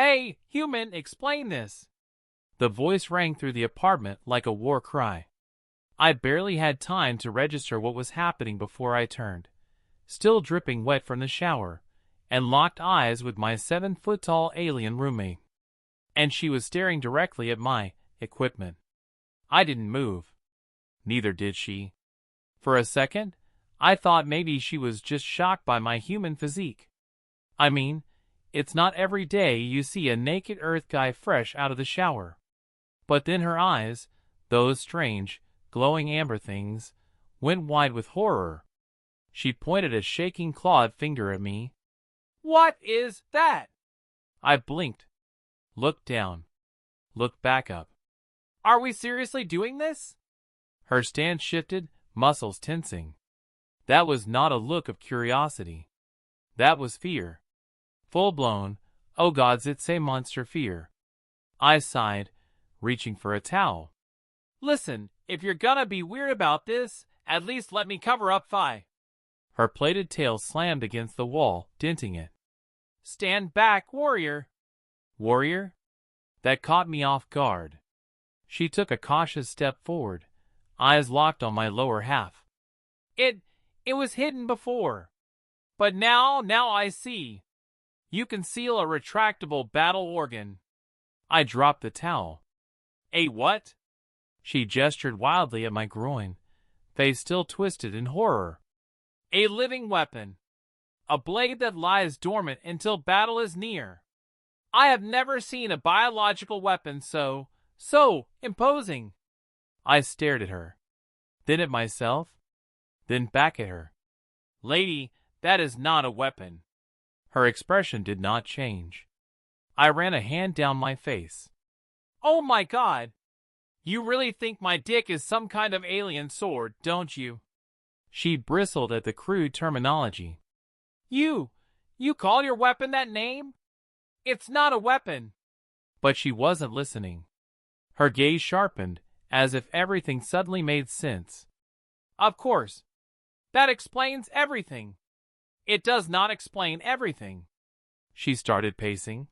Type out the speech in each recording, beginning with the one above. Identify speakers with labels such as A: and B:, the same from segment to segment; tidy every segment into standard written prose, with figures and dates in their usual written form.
A: Hey, human, explain this. The voice rang through the apartment like a war cry. I barely had time to register what was happening before I turned, still dripping wet from the shower, and locked eyes with my 7-foot-tall alien roommate. And she was staring directly at my equipment. I didn't move. Neither did she. For a second, I thought maybe she was just shocked by my human physique. I mean, it's not every day you see a naked Earth guy fresh out of the shower. But then her eyes, those strange, glowing amber things, went wide with horror. She pointed a shaking clawed finger at me. "What is that?" I blinked, looked down, looked back up. "Are we seriously doing this?" Her stance shifted, muscles tensing. That was not a look of curiosity. That was fear. Full-blown, oh gods, it's a monster fear. I sighed, reaching for a towel. "Listen, if you're gonna be weird about this, at least let me cover up Phi." Her plaited tail slammed against the wall, denting it. "Stand back, warrior." Warrior? That caught me off guard. She took a cautious step forward, eyes locked on my lower half. It was hidden before. But now I see. You conceal a retractable battle organ." I dropped the towel. "A what?" She gestured wildly at my groin, face still twisted in horror. "A living weapon. A blade that lies dormant until battle is near. I have never seen a biological weapon so imposing." I stared at her, then at myself, then back at her. "Lady, that is not a weapon." Her expression did not change. I ran a hand down my face. "Oh my God! You really think my dick is some kind of alien sword, don't you?" She bristled at the crude terminology. You call your weapon that name? It's not a weapon." But she wasn't listening. Her gaze sharpened, as if everything suddenly made sense. "Of course. That explains everything." "It does not explain everything." She started pacing.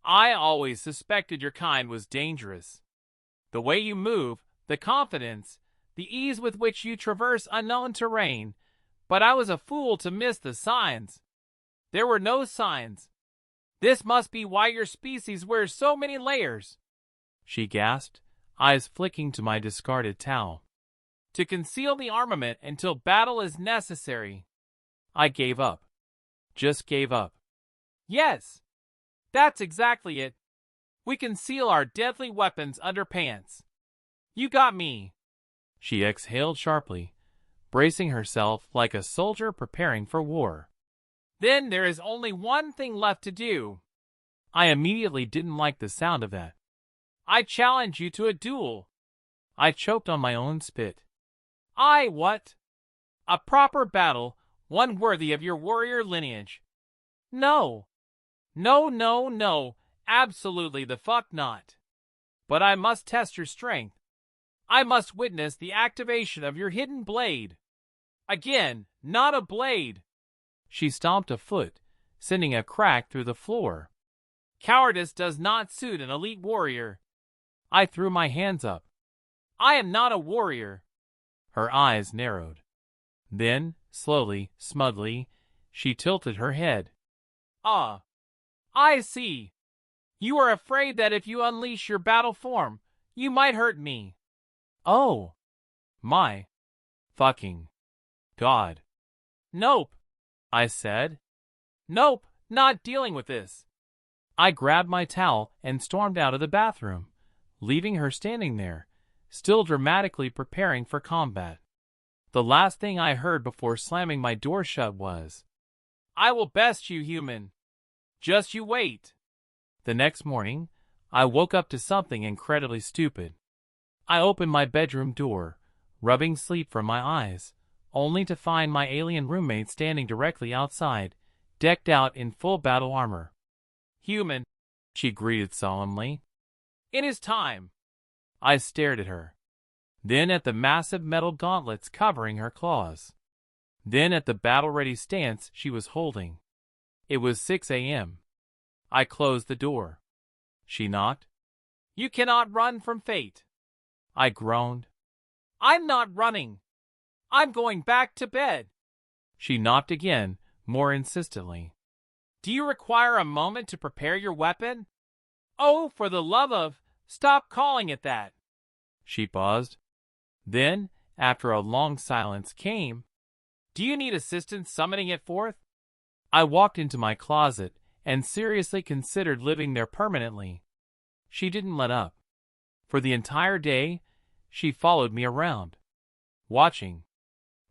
A: "I always suspected your kind was dangerous. The way you move, the confidence, the ease with which you traverse unknown terrain, but I was a fool to miss the signs. There were no signs. This must be why your species wears so many layers." She gasped, eyes flicking to my discarded towel. "To conceal the armament until battle is necessary." I gave up. Just gave up. "Yes, that's exactly it. We conceal our deadly weapons under pants. You got me." She exhaled sharply, bracing herself like a soldier preparing for war. "Then there is only one thing left to do." I immediately didn't like the sound of that. "I challenge you to a duel." I choked on my own spit. What? "A proper battle, one worthy of your warrior lineage." "No. No, absolutely the fuck not. But I must test your strength. I must witness the activation of your hidden blade. Again, not a blade." She stomped a foot, sending a crack through the floor. "Cowardice does not suit an elite warrior." I threw my hands up. "I am not a warrior." Her eyes narrowed. Then, slowly, smugly, she tilted her head. "Ah, I see. You are afraid that if you unleash your battle form, you might hurt me." "Oh. My. Fucking. God." "Nope," I said. "Nope, not dealing with this." I grabbed my towel and stormed out of the bathroom, leaving her standing there, still dramatically preparing for combat. The last thing I heard before slamming my door shut was, "I will best you, human. Just you wait." The next morning, I woke up to something incredibly stupid. I opened my bedroom door, rubbing sleep from my eyes, only to find my alien roommate standing directly outside, decked out in full battle armor. "Human," she greeted solemnly. "It is time." I stared at her. Then at the massive metal gauntlets covering her claws. Then at the battle-ready stance she was holding. It was 6 a.m. I closed the door. She knocked. You cannot run from fate. I groaned. I'm not running. I'm going back to bed. She knocked again, more insistently. Do you require a moment to prepare your weapon? Oh, for the love of, stop calling it that. She paused. Then, after a long silence, came, do you need assistance summoning it forth? I walked into my closet and seriously considered living there permanently. She didn't let up. For the entire day, she followed me around, watching,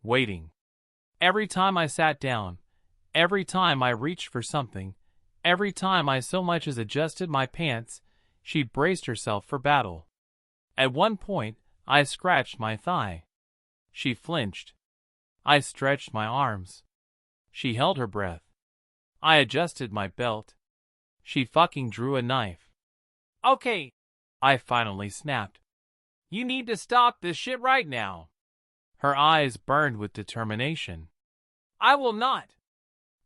A: waiting. Every time I sat down, every time I reached for something, every time I so much as adjusted my pants, she braced herself for battle. At one point, I scratched my thigh. She flinched. I stretched my arms. She held her breath. I adjusted my belt. She fucking drew a knife. Okay, I finally snapped. You need to stop this shit right now. Her eyes burned with determination. I will not.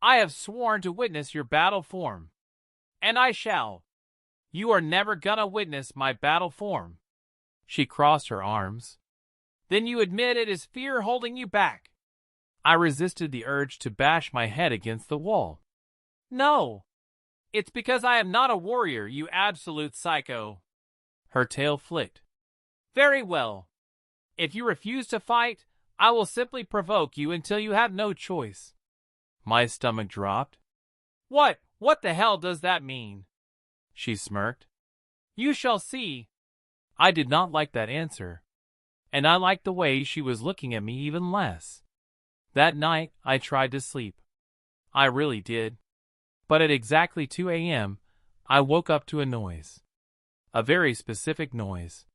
A: I have sworn to witness your battle form. And I shall. You are never gonna witness my battle form. She crossed her arms. Then you admit it is fear holding you back. I resisted the urge to bash my head against the wall. No. It's because I am not a warrior, you absolute psycho. Her tail flicked. Very well. If you refuse to fight, I will simply provoke you until you have no choice. My stomach dropped. What the hell does that mean? She smirked. You shall see. I did not like that answer. And I liked the way she was looking at me even less. That night, I tried to sleep. I really did. But at exactly 2 a.m., I woke up to a noise. A very specific noise.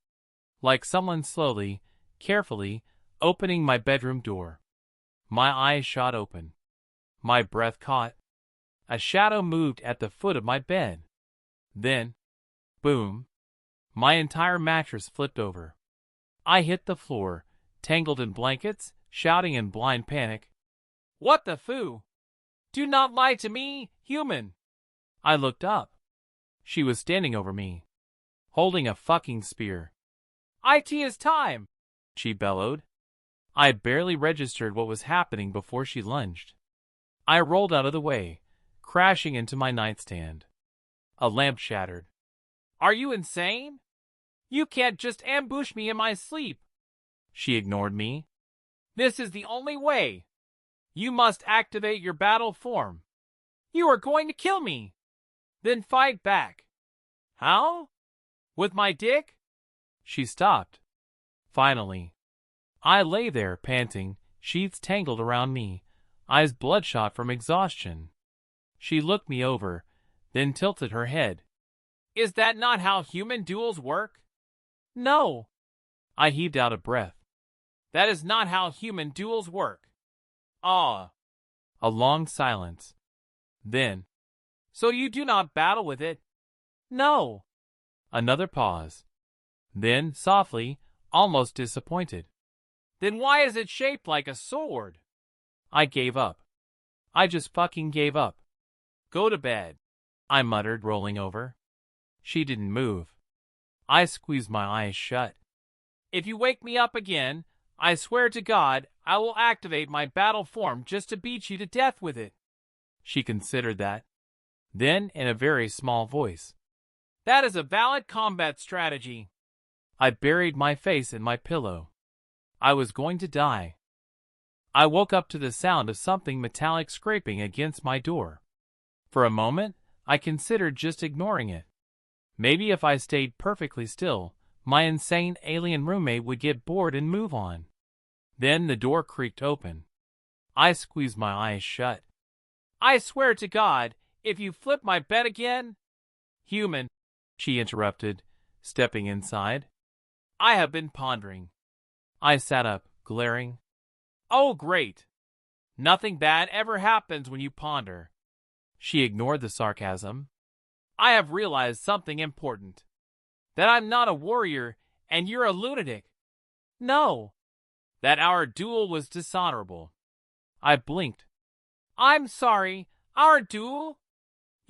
A: Like someone slowly, carefully, opening my bedroom door. My eyes shot open. My breath caught. A shadow moved at the foot of my bed. Then, boom, my entire mattress flipped over. I hit the floor, tangled in blankets, shouting in blind panic. What the foo? Do not lie to me, human. I looked up. She was standing over me, holding a fucking spear. It is time, she bellowed. I barely registered what was happening before she lunged. I rolled out of the way, crashing into my nightstand. A lamp shattered. Are you insane? You can't just ambush me in my sleep. She ignored me. This is the only way. You must activate your battle form. You are going to kill me. Then fight back. How? With my dick? She stopped. Finally. I lay there panting, sheaths tangled around me, eyes bloodshot from exhaustion. She looked me over, then tilted her head. Is that not how human duels work? No. I heaved out a breath. That is not how human duels work. Ah. A long silence. Then. So you do not battle with it? No. Another pause. Then, softly, almost disappointed. Then why is it shaped like a sword? I gave up. I just fucking gave up. Go to bed, I muttered, rolling over. She didn't move. I squeezed my eyes shut. If you wake me up again, I swear to God, I will activate my battle form just to beat you to death with it. She considered that. Then, in a very small voice. That is a valid combat strategy. I buried my face in my pillow. I was going to die. I woke up to the sound of something metallic scraping against my door. For a moment, I considered just ignoring it. Maybe if I stayed perfectly still, my insane alien roommate would get bored and move on. Then the door creaked open. I squeezed my eyes shut. I swear to God, if you flip my bed again... Human, she interrupted, stepping inside. I have been pondering. I sat up, glaring. Oh, great. Nothing bad ever happens when you ponder. She ignored the sarcasm. I have realized something important. That I'm not a warrior and you're a lunatic. No. That our duel was dishonorable. I blinked. I'm sorry, our duel?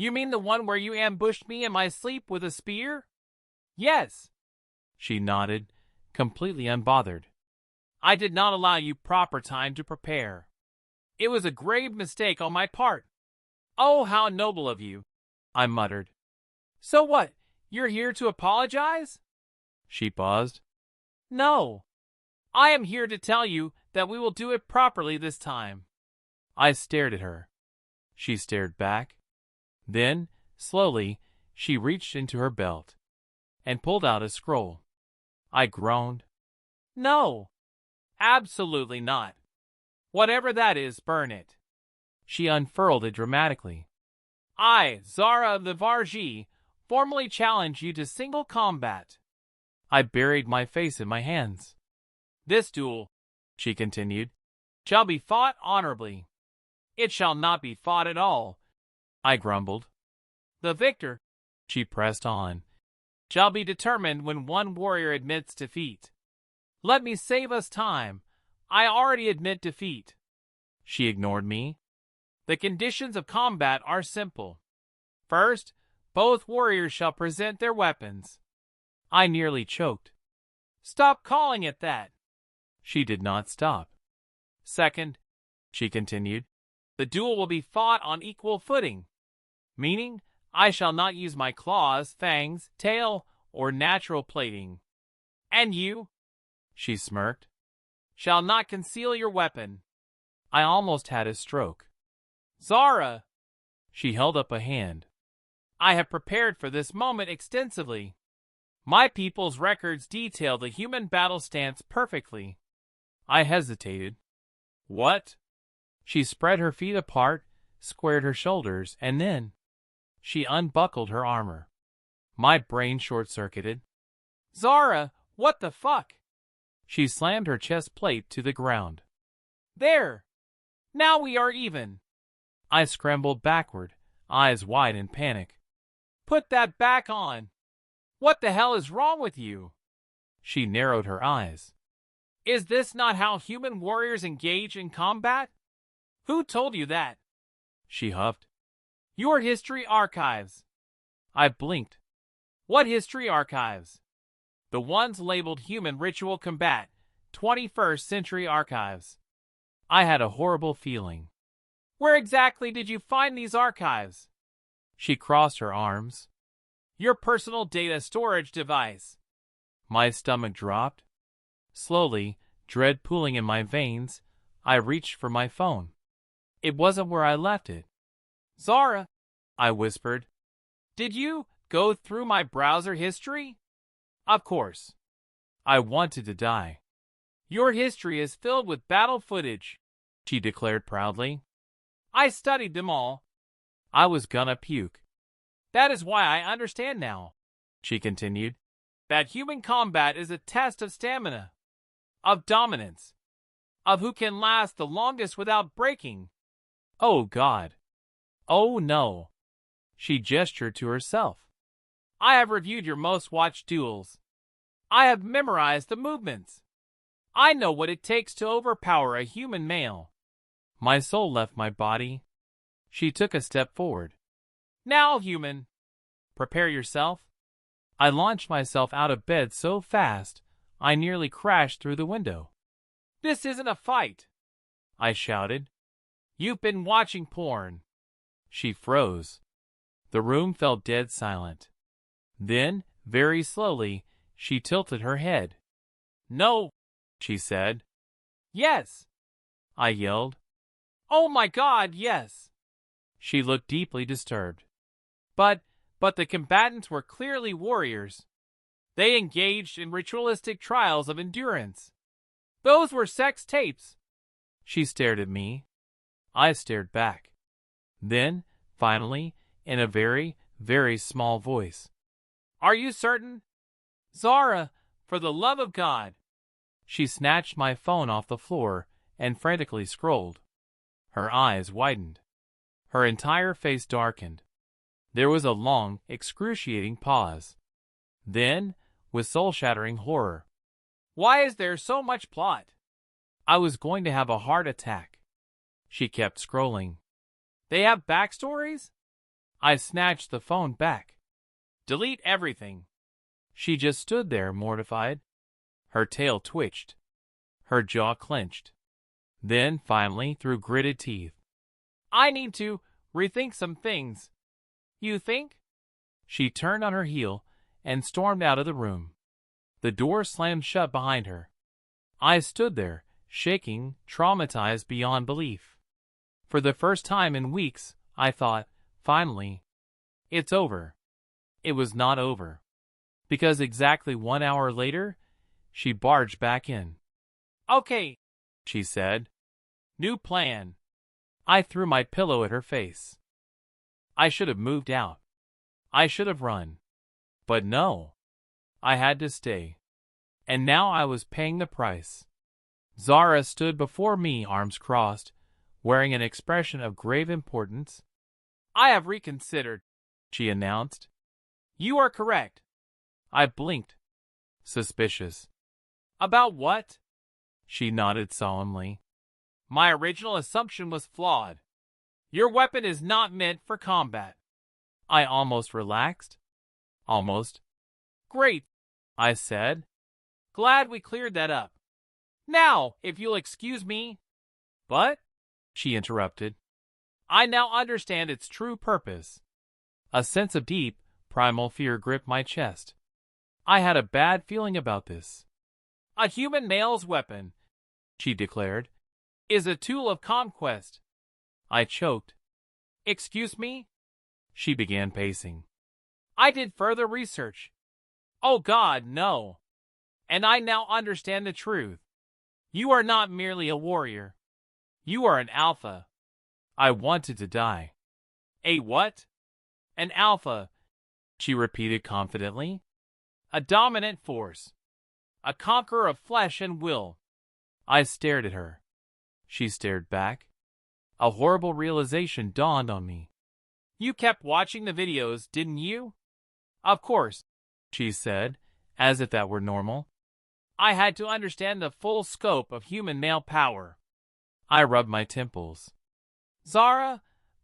A: You mean the one where you ambushed me in my sleep with a spear? Yes. She nodded, completely unbothered. I did not allow you proper time to prepare. It was a grave mistake on my part. Oh, how noble of you, I muttered. So what, you're here to apologize? She paused. No. I am here to tell you that we will do it properly this time. I stared at her. She stared back. Then, slowly, she reached into her belt and pulled out a scroll. I groaned. No, absolutely not. Whatever that is, burn it. She unfurled it dramatically. I, Zara of the Vargi, formally challenge you to single combat. I buried my face in my hands. This duel, she continued, shall be fought honorably. It shall not be fought at all, I grumbled. The victor, she pressed on, shall be determined when one warrior admits defeat. Let me save us time. I already admit defeat. She ignored me. The conditions of combat are simple. First, both warriors shall present their weapons. I nearly choked. Stop calling it that. She did not stop. Second, she continued, the duel will be fought on equal footing, meaning I shall not use my claws, fangs, tail, or natural plating. And you, she smirked, shall not conceal your weapon. I almost had a stroke. Zara, she held up a hand. I have prepared for this moment extensively. My people's records detail the human battle stance perfectly. I hesitated. What? She spread her feet apart, squared her shoulders, and then she unbuckled her armor. My brain short-circuited. Zara, what the fuck? She slammed her chest plate to the ground. There! Now we are even. I scrambled backward, eyes wide in panic. Put that back on. What the hell is wrong with you? She narrowed her eyes. Is this not how human warriors engage in combat? Who told you that? She huffed. Your history archives. I blinked. What history archives? The ones labeled Human Ritual Combat, 21st Century Archives. I had a horrible feeling. Where exactly did you find these archives? She crossed her arms. Your personal data storage device. My stomach dropped. Slowly, dread pooling in my veins, I reached for my phone. It wasn't where I left it. Zara, I whispered. Did you go through my browser history? Of course. I wanted to die. Your history is filled with battle footage, she declared proudly. I studied them all. I was gonna puke. That is why I understand now, she continued, that human combat is a test of stamina, of dominance, of who can last the longest without breaking. Oh God. Oh no. She gestured to herself. I have reviewed your most watched duels. I have memorized the movements. I know what it takes to overpower a human male. My soul left my body. She took a step forward. Now, human, prepare yourself. I launched myself out of bed so fast, I nearly crashed through the window. This isn't a fight, I shouted. You've been watching porn. She froze. The room fell dead silent. Then, very slowly, she tilted her head. No, she said. Yes, I yelled. Oh my God, yes. She looked deeply disturbed. But the combatants were clearly warriors. They engaged in ritualistic trials of endurance. Those were sex tapes. She stared at me. I stared back. Then, finally, in a very, very small voice. Are you certain? Zara, for the love of God. She snatched my phone off the floor and frantically scrolled. Her eyes widened. Her entire face darkened. There was a long, excruciating pause. Then, with soul-shattering horror, why is there so much plot? I was going to have a heart attack. She kept scrolling. They have backstories? I snatched the phone back. Delete everything. She just stood there, mortified. Her tail twitched. Her jaw clenched. Then, finally, through gritted teeth, I need to rethink some things. You think? She turned on her heel and stormed out of the room. The door slammed shut behind her. I stood there, shaking, traumatized beyond belief. For the first time in weeks, I thought, finally, it's over. It was not over. Because exactly 1 hour later, she barged back in. Okay, she said. New plan. I threw my pillow at her face. I should have moved out. I should have run. But no. I had to stay. And now I was paying the price. Zara stood before me, arms crossed, wearing an expression of grave importance. I have reconsidered, she announced. You are correct. I blinked. Suspicious. About what? She nodded solemnly. My original assumption was flawed. Your weapon is not meant for combat. I almost relaxed. Almost. Great, I said. Glad we cleared that up. Now, if you'll excuse me. But, she interrupted, I now understand its true purpose. A sense of deep, primal fear gripped my chest. I had a bad feeling about this. A human male's weapon, she declared, is a tool of conquest. I choked. Excuse me? She began pacing. I did further research. Oh God, no. And I now understand the truth. You are not merely a warrior. You are an alpha. I wanted to die. A what? An alpha, she repeated confidently. A dominant force. A conqueror of flesh and will. I stared at her. She stared back. A horrible realization dawned on me. You kept watching the videos, didn't you? Of course, she said, as if that were normal. I had to understand the full scope of human male power. I rubbed my temples. Zara,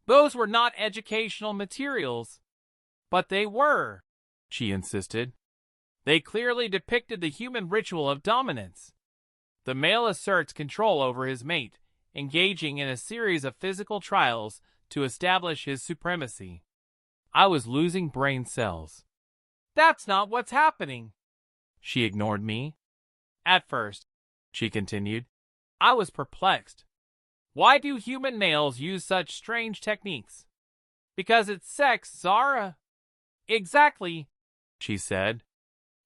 A: those were not educational materials. But they were, she insisted. They clearly depicted the human ritual of dominance. The male asserts control over his mate, engaging in a series of physical trials to establish his supremacy. I was losing brain cells. That's not what's happening. She ignored me. At first, she continued, I was perplexed. Why do human males use such strange techniques? Because it's sex, Zara. Exactly, she said.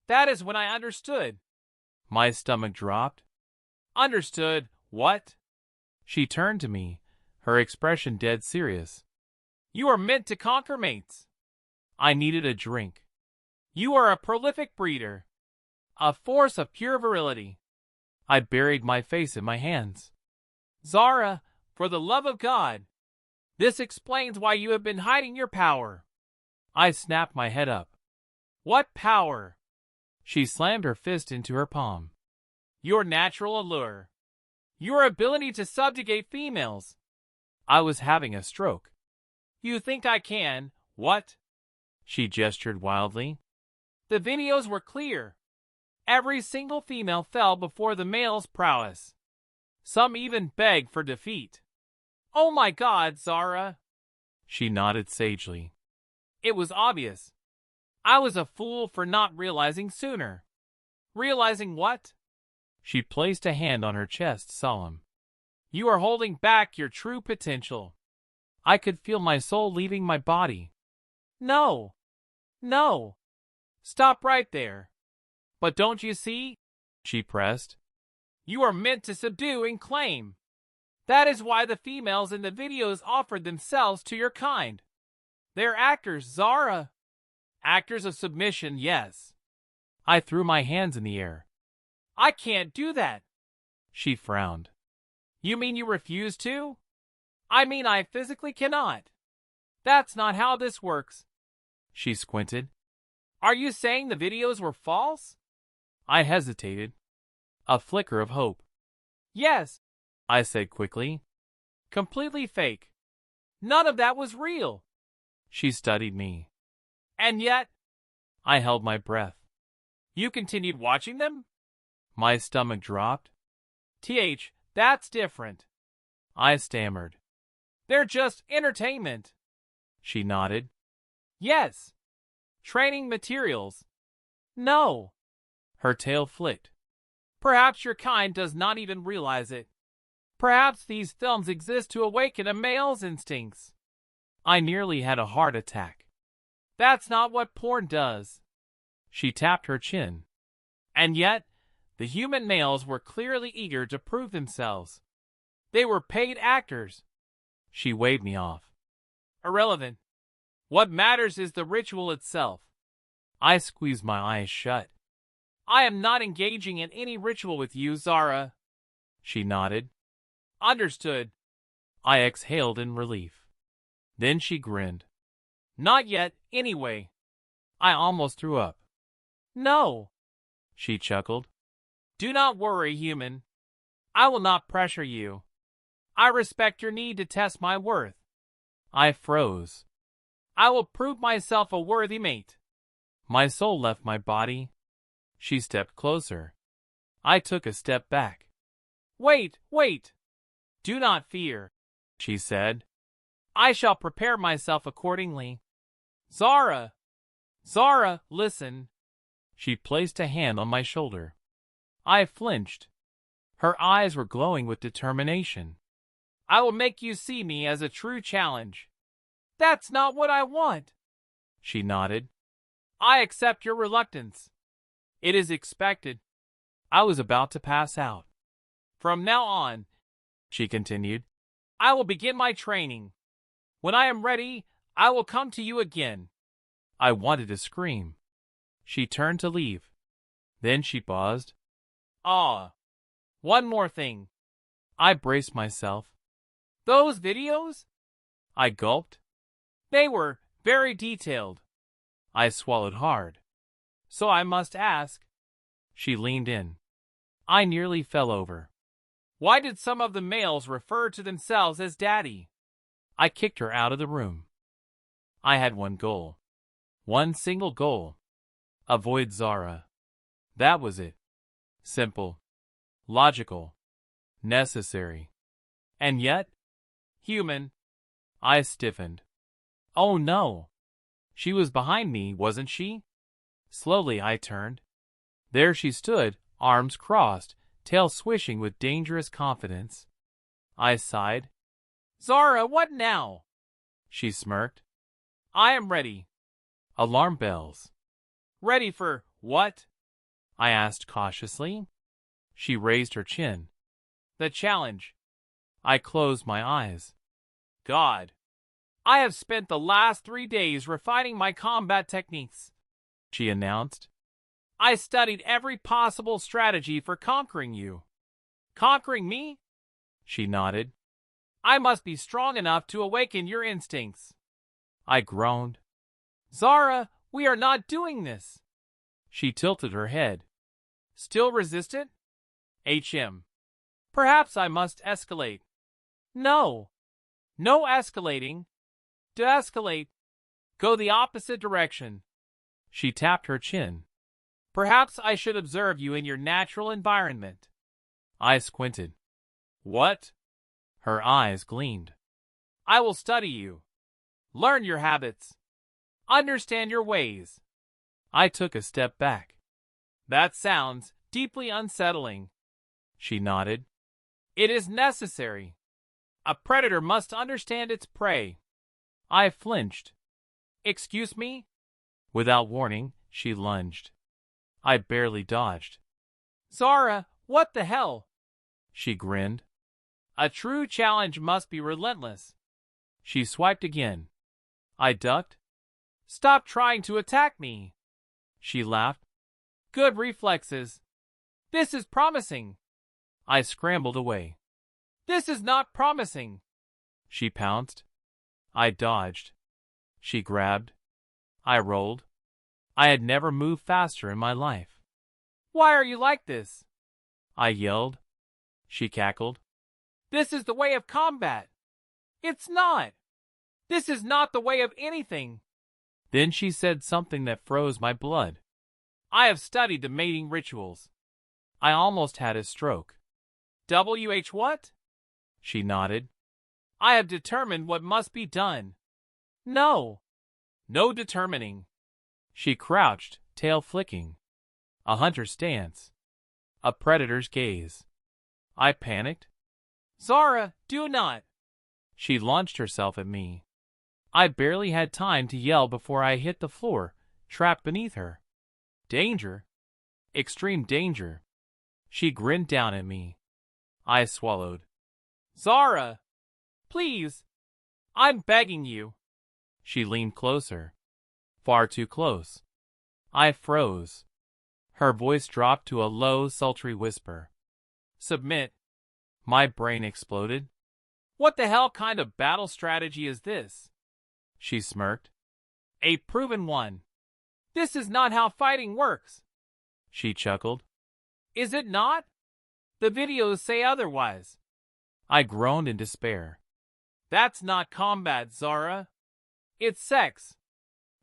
A: That is when I understood. My stomach dropped. Understood what? She turned to me, her expression dead serious. You are meant to conquer mates. I needed a drink. You are a prolific breeder. A force of pure virility. I buried my face in my hands. Zara, for the love of God. This explains why you have been hiding your power. I snapped my head up. What power? She slammed her fist into her palm. Your natural allure. Your ability to subjugate females. I was having a stroke. You think I can, what? She gestured wildly. The videos were clear. Every single female fell before the male's prowess. Some even begged for defeat. Oh my God, Zara. She nodded sagely. It was obvious. I was a fool for not realizing sooner. Realizing what? She placed a hand on her chest, solemn. You are holding back your true potential. I could feel my soul leaving my body. No. No. Stop right there. But don't you see? She pressed. You are meant to subdue and claim. That is why the females in the videos offered themselves to your kind. They're actors, Zara. Actors of submission, yes. I threw my hands in the air. I can't do that. She frowned. You mean you refuse to? I mean I physically cannot. That's not how this works. She squinted. Are you saying the videos were false? I hesitated. A flicker of hope. Yes, I said quickly. Completely fake. None of that was real. She studied me. And yet, I held my breath. You continued watching them? My stomach dropped. That's different. I stammered. They're just entertainment. She nodded. Yes. Training materials. No. Her tail flicked. Perhaps your kind does not even realize it. Perhaps these films exist to awaken a male's instincts. I nearly had a heart attack. That's not what porn does. She tapped her chin. And yet, the human males were clearly eager to prove themselves. They were paid actors. She waved me off. Irrelevant. What matters is the ritual itself. I squeezed my eyes shut. I am not engaging in any ritual with you, Zara. She nodded. Understood. I exhaled in relief. Then she grinned. Not yet, anyway. I almost threw up. No. She chuckled. Do not worry, human. I will not pressure you. I respect your need to test my worth. I froze. I will prove myself a worthy mate. My soul left my body. She stepped closer. I took a step back. Wait. Do not fear, she said. I shall prepare myself accordingly. Zara, listen. She placed a hand on my shoulder. I flinched. Her eyes were glowing with determination. I will make you see me as a true challenge. That's not what I want. She nodded. I accept your reluctance. It is expected. I was about to pass out. From now on, she continued, I will begin my training. When I am ready, I will come to you again. I wanted to scream. She turned to leave. Then she paused. One more thing. I braced myself. Those videos? I gulped. They were very detailed. I swallowed hard. So I must ask. She leaned in. I nearly fell over. Why did some of the males refer to themselves as daddy? I kicked her out of the room. I had one goal. One single goal. Avoid Zara. That was it. Simple. Logical. Necessary. And yet, human. I stiffened. Oh no. She was behind me, wasn't she? Slowly I turned. There she stood, arms crossed, tail swishing with dangerous confidence. I sighed. Zara, what now? She smirked. I am ready. Alarm bells. Ready for what? I asked cautiously. She raised her chin. The challenge. I closed my eyes. God. I have spent the last 3 days refining my combat techniques, she announced. I studied every possible strategy for conquering you. Conquering me? She nodded. I must be strong enough to awaken your instincts. I groaned. Zara, we are not doing this. She tilted her head. Still resistant? Perhaps I must escalate. No escalating. De-escalate. Go the opposite direction. She tapped her chin. Perhaps I should observe you in your natural environment. I squinted. What? Her eyes gleamed. I will study you. Learn your habits. Understand your ways. I took a step back. That sounds deeply unsettling. She nodded. It is necessary. A predator must understand its prey. I flinched. Excuse me? Without warning, she lunged. I barely dodged. Zara, what the hell? She grinned. A true challenge must be relentless. She swiped again. I ducked. Stop trying to attack me. She laughed. Good reflexes. This is promising. I scrambled away. This is not promising. She pounced. I dodged. She grabbed. I rolled. I had never moved faster in my life. Why are you like this? I yelled. She cackled. This is the way of combat. It's not. This is not the way of anything. Then she said something that froze my blood. I have studied the mating rituals. I almost had a stroke. WH what? She nodded. I have determined what must be done. No. No determining. She crouched, tail flicking. A hunter's stance. A predator's gaze. I panicked. Zara, do not. She launched herself at me. I barely had time to yell before I hit the floor, trapped beneath her. Danger. Extreme danger. She grinned down at me. I swallowed. Zara! Please! I'm begging you. She leaned closer. Far too close. I froze. Her voice dropped to a low, sultry whisper. Submit. My brain exploded. What the hell kind of battle strategy is this? She smirked. A proven one. This is not how fighting works. She chuckled. Is it not? The videos say otherwise. I groaned in despair. That's not combat, Zara. It's sex.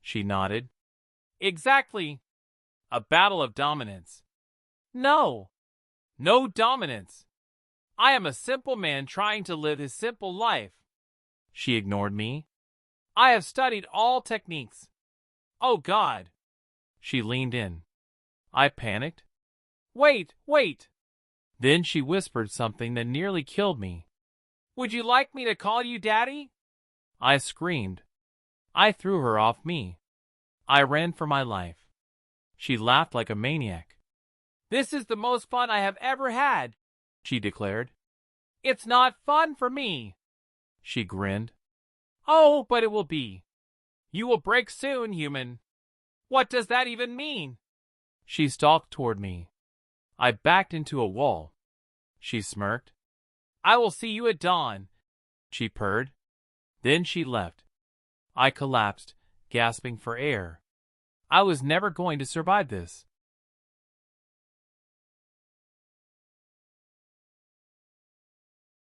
A: She nodded. Exactly. A battle of dominance. No. No dominance. I am a simple man trying to live his simple life. She ignored me. I have studied all techniques. Oh God. She leaned in. I panicked. Wait, wait. Then she whispered something that nearly killed me. Would you like me to call you Daddy? I screamed. I threw her off me. I ran for my life. She laughed like a maniac. This is the most fun I have ever had, she declared. It's not fun for me. She grinned. Oh, but it will be. You will break soon, human. What does that even mean? She stalked toward me. I backed into a wall. She smirked. I will see you at dawn, she purred. Then she left. I collapsed, gasping for air. I was never going to survive this.